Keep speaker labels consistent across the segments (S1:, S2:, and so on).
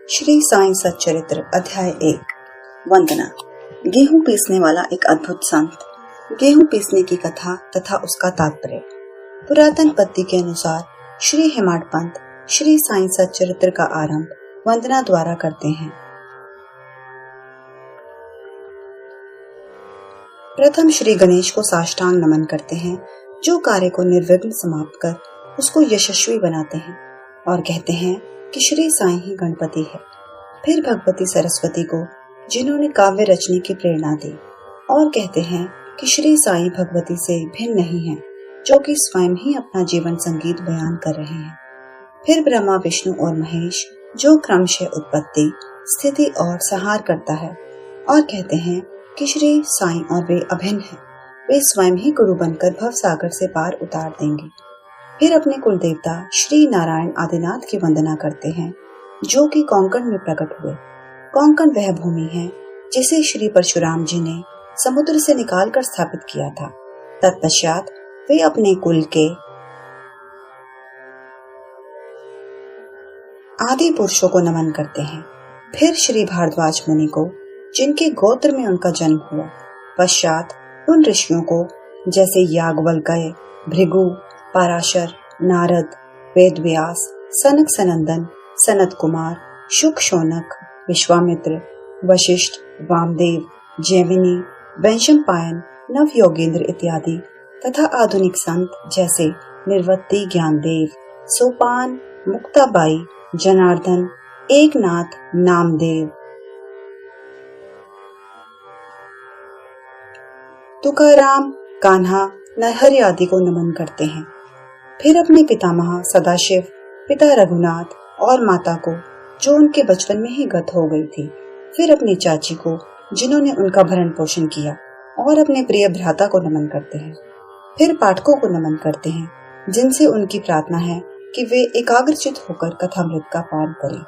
S1: श्री साईं सच्चरित्र अध्याय 1 वंदना। गेहूं पीसने वाला एक अद्भुत संत। गेहूं पीसने की कथा तथा उसका तात्पर्य। पुरातन पद्धति के अनुसार श्री हेमाड पंत श्री साईं सच्चरित्र का आरंभ वंदना द्वारा करते हैं। प्रथम श्री गणेश को साष्टांग नमन करते हैं, जो कार्य को निर्विघ्न समाप्त कर उसको यशस्वी बनाते हैं, और कहते हैं कि श्री साईं ही गणपति है। फिर भगवती सरस्वती को, जिन्होंने काव्य रचने की प्रेरणा दी, और कहते हैं कि श्री साईं भगवती से भिन्न नहीं है, जो कि स्वयं ही अपना जीवन संगीत बयान कर रहे हैं। फिर ब्रह्मा, विष्णु और महेश, जो क्रमशः उत्पत्ति, स्थिति और संहार करता है, और कहते हैं कि श्री साईं और वे अभिन्न हैं, वे स्वयं ही गुरु बनकर भव सागर से पार उतार देंगे। फिर अपने कुल देवता श्री नारायण आदिनाथ की वंदना करते हैं, जो कि कोंकण में प्रकट हुए। कोंकण वह भूमि है जिसे श्री परशुराम जी ने समुद्र से निकालकर स्थापित किया था। तत्पश्चात वे अपने कुल के आदि पुरुषों को नमन करते हैं। फिर श्री भारद्वाज मुनि को, जिनके गोत्र में उनका जन्म हुआ। पश्चात उन ऋषियों को, जैसे याज्ञवल्क्य, भृगु, पराशर, नारद, वेदव्यास, सनक सनंदन, सनत कुमार, शुक शौनक, विश्वामित्र, वशिष्ठ, वामदेव, जैमिनी, वैशंपायन, नव योगेंद्र इत्यादि, तथा आधुनिक संत जैसे निर्वत्ति, ज्ञानदेव, सोपान, मुक्ताबाई, जनार्दन, एकनाथ, नामदेव, तुकाराम, कान्हा, नरहरि आदि को नमन करते हैं। फिर अपने पितामह सदाशिव, पिता रघुनाथ और माता को, जो उनके बचपन में ही गत हो गई थी। फिर अपनी चाची को, जिन्होंने उनका भरण पोषण किया, और अपने प्रिय भ्राता को नमन करते हैं। फिर पाठकों को नमन करते हैं, जिनसे उनकी प्रार्थना है कि वे एकाग्रचित होकर कथामृत का पान करें।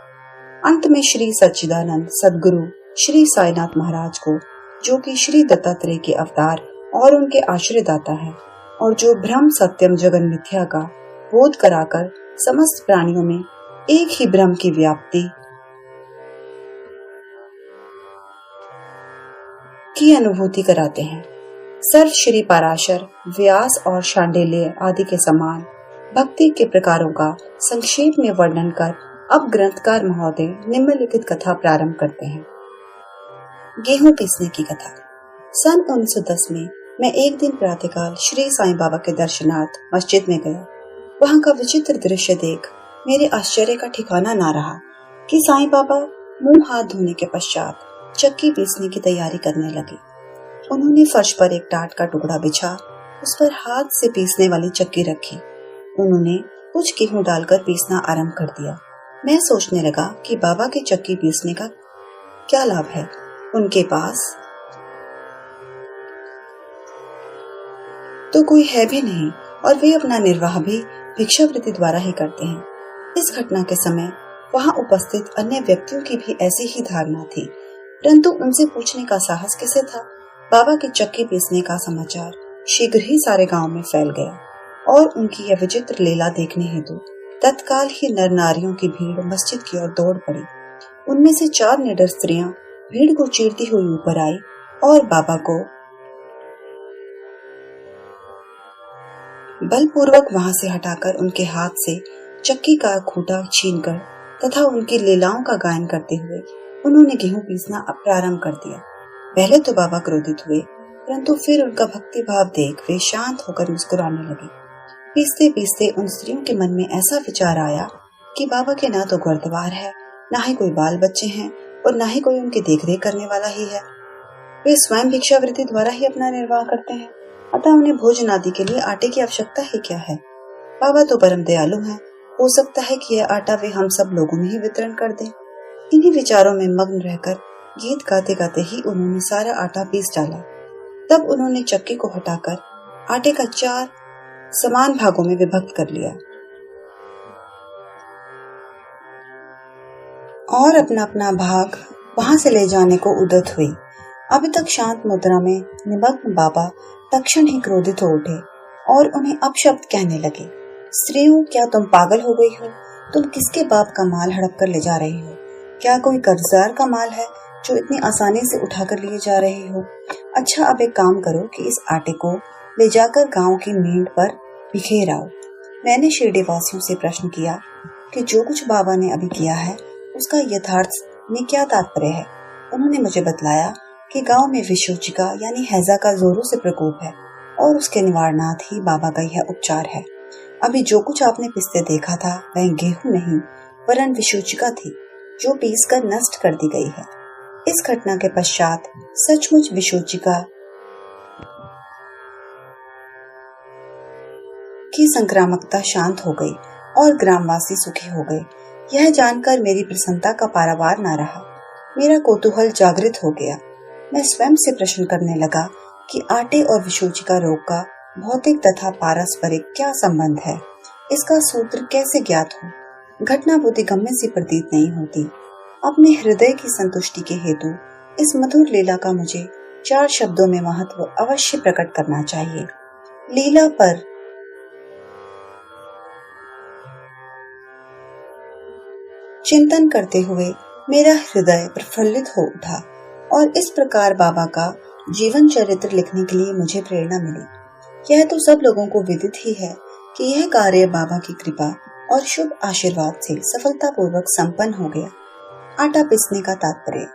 S1: अंत में श्री सच्चिदानंद सद्गुरु श्री साईनाथ महाराज को, जो कि श्री दत्तात्रेय के अवतार और उनके आश्रयदाता है, और जो ब्रह्म सत्यम जगन मिथ्या का बोध कराकर समस्त प्राणियों में एक ही ब्रह्म की व्याप्ति की अनुभूति कराते हैं। सर्व श्री पराशर, व्यास और शांडिल्य आदि के समान भक्ति के प्रकारों का संक्षेप में वर्णन कर अब ग्रंथकार महोदय निम्नलिखित कथा प्रारंभ करते हैं। गेहूं पीसने की कथा। सन 1910 में मैं एक दिन प्रातःकाल श्री साईं बाबा के दर्शनार्थ मस्जिद में गया। वहां का विचित्र दृश्य देख मेरे आश्चर्य का ठिकाना ना रहा कि साईं बाबा मुंह हाथ धोने के पश्चात चक्की पीसने की तैयारी करने लगे। उन्होंने फर्श पर एक टाट का टुकड़ा बिछा, उस पर हाथ से पीसने वाली चक्की रखी। उन्होंने कुछ गेहूं डालकर पीसना आरंभ कर दिया। मैं सोचने लगा कि बाबा की चक्की पीसने का क्या लाभ है, उनके पास तो कोई है भी नहीं, और वे अपना निर्वाह भी भिक्षावृत्ति द्वारा ही करते हैं। इस घटना के समय वहां उपस्थित अन्य व्यक्तियों की भी ऐसी ही धारणा थी, परंतु उनसे पूछने का साहस किसे था। बाबा की चक्की पीसने का समाचार शीघ्र ही सारे गांव में फैल गया, और उनकी यह विचित्र लीला देखने हेतु तत्काल ही नर नारियों की भीड़ मस्जिद की ओर दौड़ पड़ी। उनमें से 4 निडर स्त्रियां भीड़ को चीरती हुई ऊपर आई और बाबा को बलपूर्वक वहां से हटाकर उनके हाथ से चक्की का खूंटा छीनकर तथा उनकी लीलाओं का गायन करते हुए उन्होंने गेहूं पीसना प्रारंभ कर दिया। पहले तो बाबा क्रोधित हुए, परंतु फिर उनका भक्ति भाव देख वे शांत होकर मुस्कुराने लगे। पीसते पीसते उन स्त्रियों के मन में ऐसा विचार आया कि बाबा के ना तो गर्दवार है, ना ही कोई बाल बच्चे हैं, और ना ही कोई उनकी देखरेख करने वाला ही है। वे स्वयं भिक्षावृत्ति द्वारा ही अपना निर्वाह करते हैं, अतः उन्हें भोजन आदि के लिए आटे की आवश्यकता ही क्या है। बाबा तो परम दयालु हैं, हो सकता है कि यह आटा वे हम सब लोगों में ही वितरण कर दें। इन्हीं विचारों में मग्न रहकर गीत गाते गाते ही उन्होंने सारा आटा पीस डाला। तब उन्होंने चक्की को हटाकर आटे का 4 समान भागों में विभक्त कर लिया, और अपना अपना भाग वहां से ले जाने को उद्यत हुई। अभी तक शांत मुद्रा में निमग्न बाबा तक्षण ही क्रोधित हो उठे और उन्हें अपशब्द कहने लगे। स्त्रियों, क्या तुम पागल हो गई हो? तुम किसके बाप का माल हड़प कर ले जा रही हो? क्या कोई कर्जदार का माल है जो इतनी आसानी से उठाकर लिए जा रहे हो? अच्छा, अब एक काम करो कि इस आटे को ले जाकर गांव की मींड पर बिखेर आओ। मैंने शिरडी वासियों से प्रश्न किया कि जो कुछ बाबा ने अभी किया है उसका यथार्थ में क्या तात्पर्य है। उन्होंने मुझे बतलाया कि गांव में विशोचिका यानी हैजा का जोरों से प्रकोप है और उसके निवारणार्थ ही बाबा का यह उपचार है। अभी जो कुछ आपने पिसते देखा था वह गेहूं नहीं वरन विशोचिका थी जो पीस कर नष्ट कर दी गई है। इस घटना के पश्चात सचमुच विशोचिका की संक्रामकता शांत हो गई और ग्रामवासी सुखी हो गए। यह जानकर मेरी प्रसन्नता का पारावार न रहा। मेरा कौतूहल जागृत हो गया। मैं स्वयं से प्रश्न करने लगा कि आटे और विशोचिका रोग का भौतिक तथा पारस्परिक क्या संबंध है, इसका सूत्र कैसे ज्ञात हो। घटना बुद्धिगम्य सी प्रतीत नहीं होती। अपने हृदय की संतुष्टि के हेतु इस मधुर लीला का मुझे 4 शब्दों में महत्व अवश्य प्रकट करना चाहिए। लीला पर चिंतन करते हुए मेरा हृदय प्रफुल्लित हो उठा और इस प्रकार बाबा का जीवन चरित्र लिखने के लिए मुझे प्रेरणा मिली। यह तो सब लोगों को विदित ही है कि यह कार्य बाबा की कृपा और शुभ आशीर्वाद से सफलतापूर्वक संपन्न हो गया। आटा पीसने का तात्पर्य।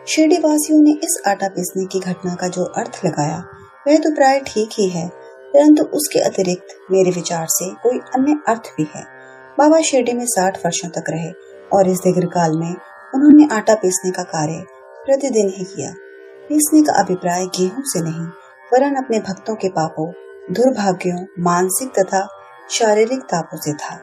S1: शिरडी वासियों ने इस आटा पीसने की घटना का जो अर्थ लगाया वह तो प्राय ठीक ही है, परंतु उसके अतिरिक्त मेरे विचार से कोई अन्य अर्थ भी है। बाबा शिरडी में 60 वर्षों तक रहे और इस दीर्घकाल में उन्होंने आटा पीसने का कार्य प्रतिदिन ही किया। पीसने का अभिप्राय गेहूं से नहीं वरन अपने भक्तों के पापों, दुर्भाग्यों, मानसिक तथा शारीरिक तापों से था।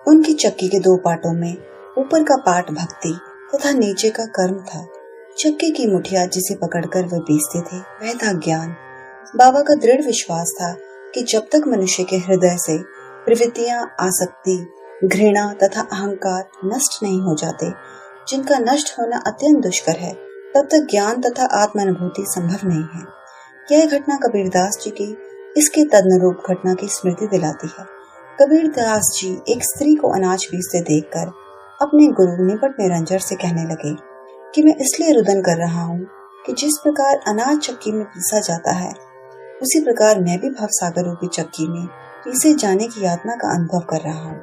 S1: उनकी चक्की के 2 पाटों में ऊपर का पाट भक्ति तथा नीचे का कर्म था। चक्की की मुठिया जिसे पकड़कर वे पीसते थे वह था ज्ञान। बाबा का दृढ़ विश्वास था कि जब तक मनुष्य के हृदय से प्रवृत्तियां, आसक्ति, घृणा तथा अहंकार नष्ट नहीं हो जाते, जिनका नष्ट होना अत्यंत दुष्कर है, तब तक ज्ञान तथा आत्मानुभूति संभव नहीं है। यह घटना कबीरदास जी की इसके तदनुरूप घटना की स्मृति दिलाती है। कबीरदास जी एक स्त्री को अनाज पीसते देखकर अपने गुरु निपट निरंजन से कहने लगे कि मैं इसलिए रुदन कर रहा हूँ कि जिस प्रकार अनाज चक्की में पीसा जाता है उसी प्रकार मैं भी भवसागर रूपी चक्की में पीसे जाने की यातना का अनुभव कर रहा हूँ।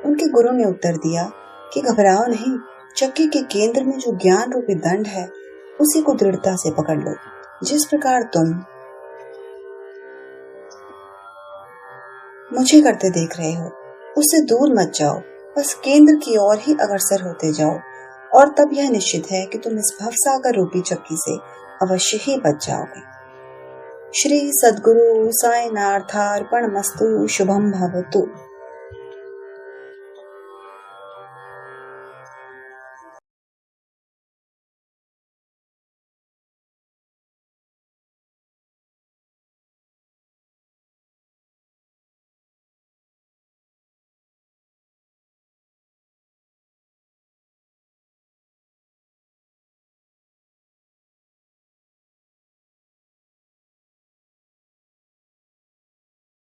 S1: उनके गुरु ने उत्तर दिया कि घबराओ नहीं, चक्की के केंद्र में जो ज्ञान रूपी दंड है उसी को दृढ़ता से पकड़ लो। जिस प्रकार तुम मुझे करते देख रहे हो उससे दूर मत जाओ, बस केंद्र की ओर ही अग्रसर होते जाओ और तब यह निश्चित है कि तुम इस भवसागर रूपी चक्की से अवश्य ही बच जाओगे। श्री सद्गुरु साईनाथार्पणमस्तु। शुभम भवतु।